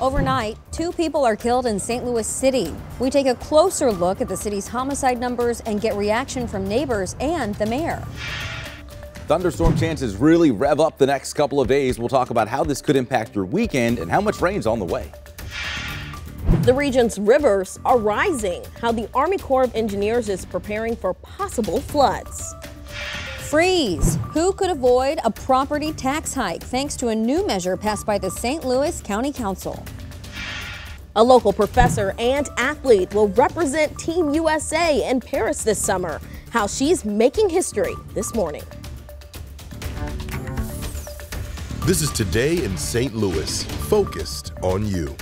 Overnight, 2 people are killed in St. Louis City. We take a closer look at the city's homicide numbers and get reaction from neighbors and the mayor. Thunderstorm chances really rev up the next couple of days. We'll talk about how this could impact your weekend and how much rain's on the way. The region's rivers are rising. How the Army Corps of Engineers is preparing for possible floods. Freeze. Who could avoid a property tax hike thanks to a new measure passed by the St. Louis County Council? A local professor and athlete will represent Team USA in Paris this summer. How she's making history this morning. This is Today in St. Louis, focused on you.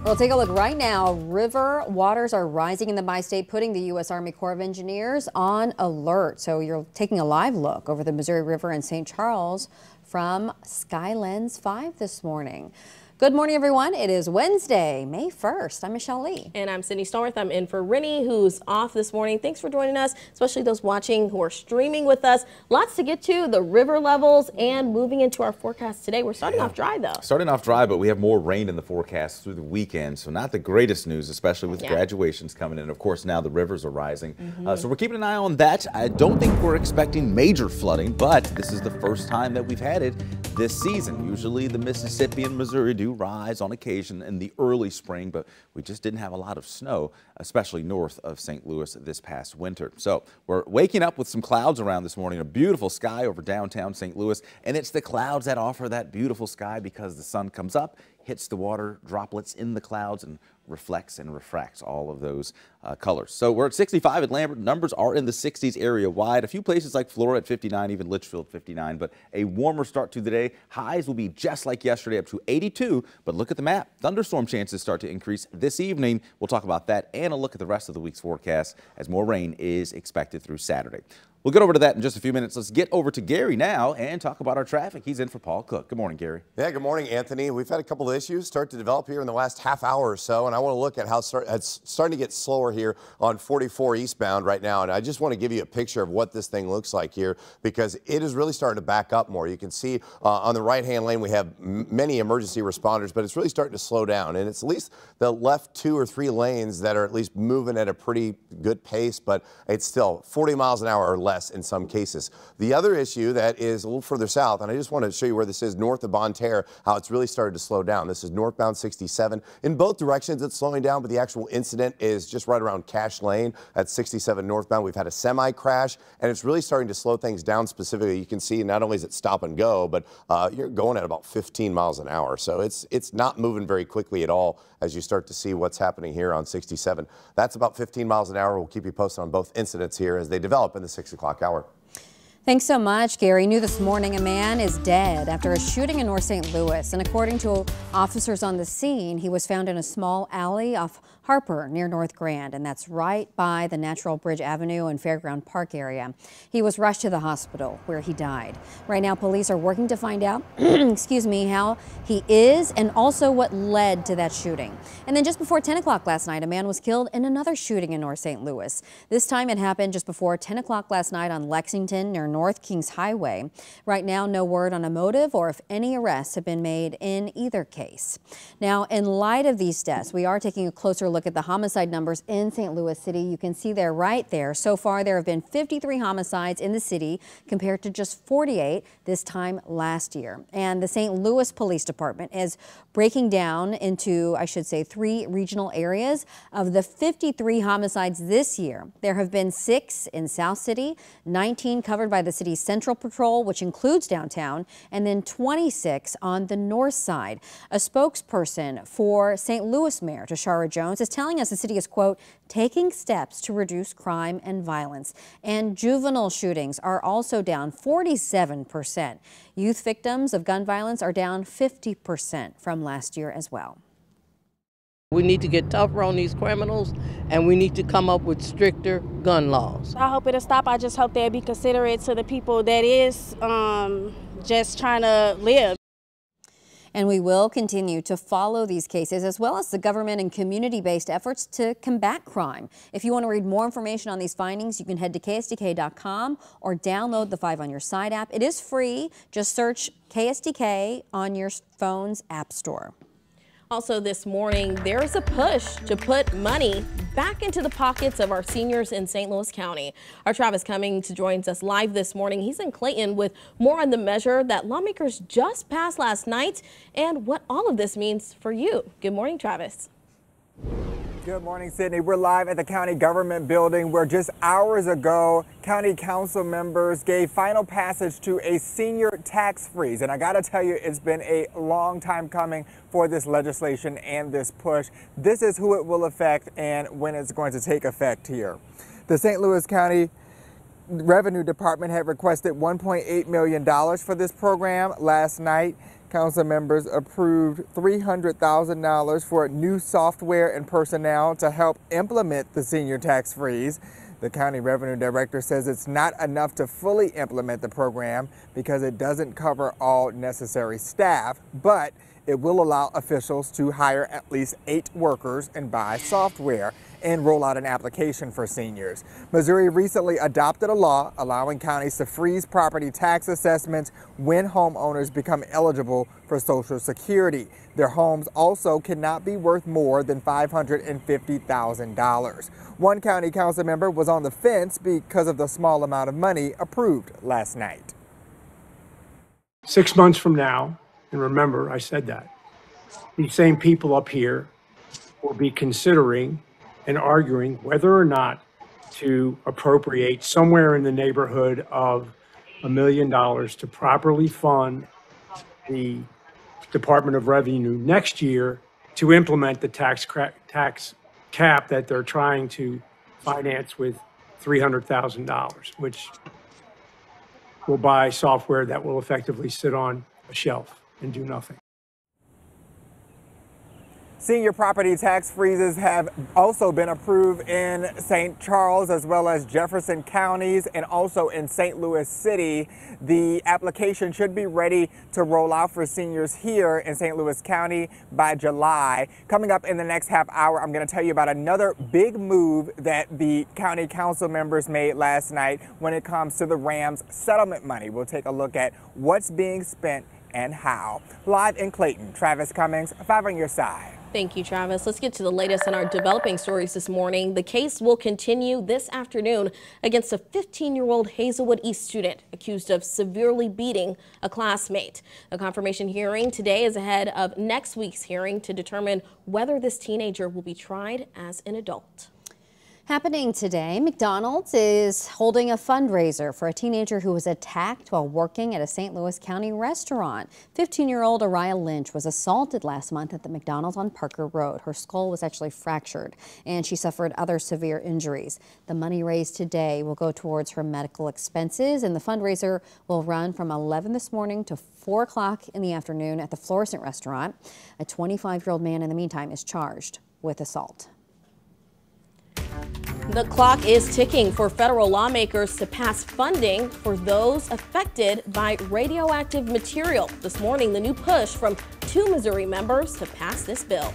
Well, take a look right now. River waters are rising in the bi-state, putting the U.S. Army Corps of Engineers on alert. So you're taking a live look over the Missouri River in St. Charles from Skylens 5 this morning. Good morning, everyone. It is Wednesday, May 1st. I'm Michelle Lee. And I'm Sydney Starworth. I'm in for Rennie, who's off this morning. Thanks for joining us, especially those watching who are streaming with us. Lots to get to, the river levels, and moving into our forecast today. We're starting off dry, though. Starting off dry, but we have more rain in the forecast through the weekend, so not the greatest news, especially with graduations coming in. Of course, now the rivers are rising. So we're keeping an eye on that. I don't think we're expecting major flooding, but this is the first time that we've had it this season. Usually the Mississippi and Missouri do rise on occasion in the early spring, but we just didn't have a lot of snow, especially north of St. Louis this past winter. So we're waking up with some clouds around this morning, a beautiful sky over downtown St. Louis, and it's the clouds that offer that beautiful sky because the sun comes up, hits the water droplets in the clouds, and reflects and refracts all of those colors. So we're at 65 at Lambert. Numbers are in the 60s area wide. A few places like Flora at 59, even Litchfield 59, but a warmer start to the day. Highs will be just like yesterday, up to 82. But look at the map. Thunderstorm chances start to increase this evening. We'll talk about that and a look at the rest of the week's forecast as more rain is expected through Saturday. We'll get over to that in just a few minutes. Let's get over to Gary now and talk about our traffic. He's in for Paul Cook. Good morning, Gary. Yeah, good morning, Anthony. We've had a couple of issues start to develop here in the last half hour or so, and I want to look at how it's starting to get slower here on 44 eastbound right now. And I just want to give you a picture of what this thing looks like here because it is really starting to back up more. You can see on the right-hand lane we have many emergency responders, but it's really starting to slow down. And it's at least the left 2 or 3 lanes that are at least moving at a pretty good pace, but it's still 40 miles an hour or less in some cases. The other issue that is a little further south, and I just want to show you where this is north of Bonne Terre, how it's really started to slow down. This is northbound 67. In both directions it's slowing down, but the actual incident is just right around Cash Lane at 67 northbound. We've had a semi crash, and it's really starting to slow things down specifically. You can see not only is it stop and go, but you're going at about 15 miles an hour. So it's not moving very quickly at all as you start to see what's happening here on 67. That's about 15 miles an hour. We'll keep you posted on both incidents here as they develop in the 6 o'clock hour. Thanks so much, Gary. New this morning, a man is dead after a shooting in North St. Louis. And according to officers on the scene, he was found in a small alley off Harper near North Grand, and that's right by the Natural Bridge Avenue and Fairground Park area. He was rushed to the hospital where he died. Right now, police are working to find out, excuse me, how he is and also what led to that shooting. And then just before 10 o'clock last night, a man was killed in another shooting in North St. Louis. This time it happened just before 10 o'clock last night on Lexington near North Kings Highway. Right now, no word on a motive or if any arrests have been made in either case. Now, in light of these deaths, we are taking a closer look at the homicide numbers in St. Louis City. You can see they're right there. So far, there have been 53 homicides in the city compared to just 48 this time last year. And the St. Louis Police Department is breaking down into, I should say, 3 regional areas. Of the 53 homicides this year, there have been 6 in South City, 19 covered by the city's Central Patrol, which includes downtown, and then 26 on the north side. A spokesperson for St. Louis Mayor Tashara Jones is telling us the city is, quote, taking steps to reduce crime and violence. And juvenile shootings are also down 47%. Youth victims of gun violence are down 50% from last year as well. We need to get tougher on these criminals, and we need to come up with stricter gun laws. I hope it'll stop. I just hope they'll be considerate to the people that is just trying to live. And we will continue to follow these cases as well as the government and community-based efforts to combat crime. If you want to read more information on these findings, you can head to KSDK.com or download the 5 on Your Side app. It is free. Just search KSDK on your phone's app store. Also this morning, there's a push to put money back into the pockets of our seniors in St. Louis County. Our Travis Cummings joins us live this morning. He's in Clayton with more on the measure that lawmakers just passed last night and what all of this means for you. Good morning, Travis. Good morning, Sydney. We're live at the county government building where just hours ago, county council members gave final passage to a senior tax freeze. And I got to tell you, it's been a long time coming for this legislation and this push. This is who it will affect and when it's going to take effect here. The St. Louis County Revenue Department had requested $1.8 million for this program last night. Council members approved $300,000 for new software and personnel to help implement the senior tax freeze. The county revenue director says it's not enough to fully implement the program because it doesn't cover all necessary staff, but it will allow officials to hire at least 8 workers and buy software and roll out an application for seniors. Missouri recently adopted a law allowing counties to freeze property tax assessments when homeowners become eligible for Social Security. Their homes also cannot be worth more than $550,000. One county council member was on the fence because of the small amount of money approved last night. 6 months from now, and remember, I said that, these same people up here will be considering and arguing whether or not to appropriate somewhere in the neighborhood of $1 million to properly fund the Department of Revenue next year to implement the tax cap that they're trying to finance with $300,000, which will buy software that will effectively sit on a shelf and do nothing. Senior property tax freezes have also been approved in St. Charles as well as Jefferson counties and also in St. Louis City. The application should be ready to roll out for seniors here in St. Louis County by July. Coming up in the next half hour, I'm going to tell you about another big move that the county council members made last night when it comes to the Rams settlement money. We'll take a look at what's being spent and how. Live in Clayton, Travis Cummings, 5 on Your Side. Thank you, Travis. Let's get to the latest on our developing stories this morning. The case will continue this afternoon against a 15-year-old Hazelwood East student accused of severely beating a classmate. The confirmation hearing today is ahead of next week's hearing to determine whether this teenager will be tried as an adult. Happening today, McDonald's is holding a fundraiser for a teenager who was attacked while working at a St. Louis County restaurant. 15-year-old Araya Lynch was assaulted last month at the McDonald's on Parker Road. Her skull was actually fractured and she suffered other severe injuries. The money raised today will go towards her medical expenses, and the fundraiser will run from 11 this morning to 4 o'clock in the afternoon at the Florissant restaurant. A 25-year-old man in the meantime is charged with assault. The clock is ticking for federal lawmakers to pass funding for those affected by radioactive material. This morning, the new push from 2 Missouri members to pass this bill.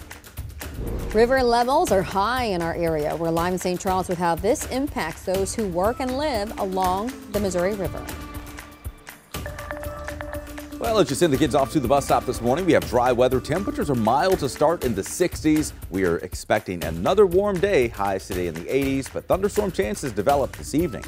River levels are high in our area. We're live in St. Charles with how this impacts those who work and live along the Missouri River. Well, let's just send the kids off to the bus stop this morning. We have dry weather. Temperatures are mild to start in the 60s. We are expecting another warm day. Highs today in the 80s, but thunderstorm chances develop this evening.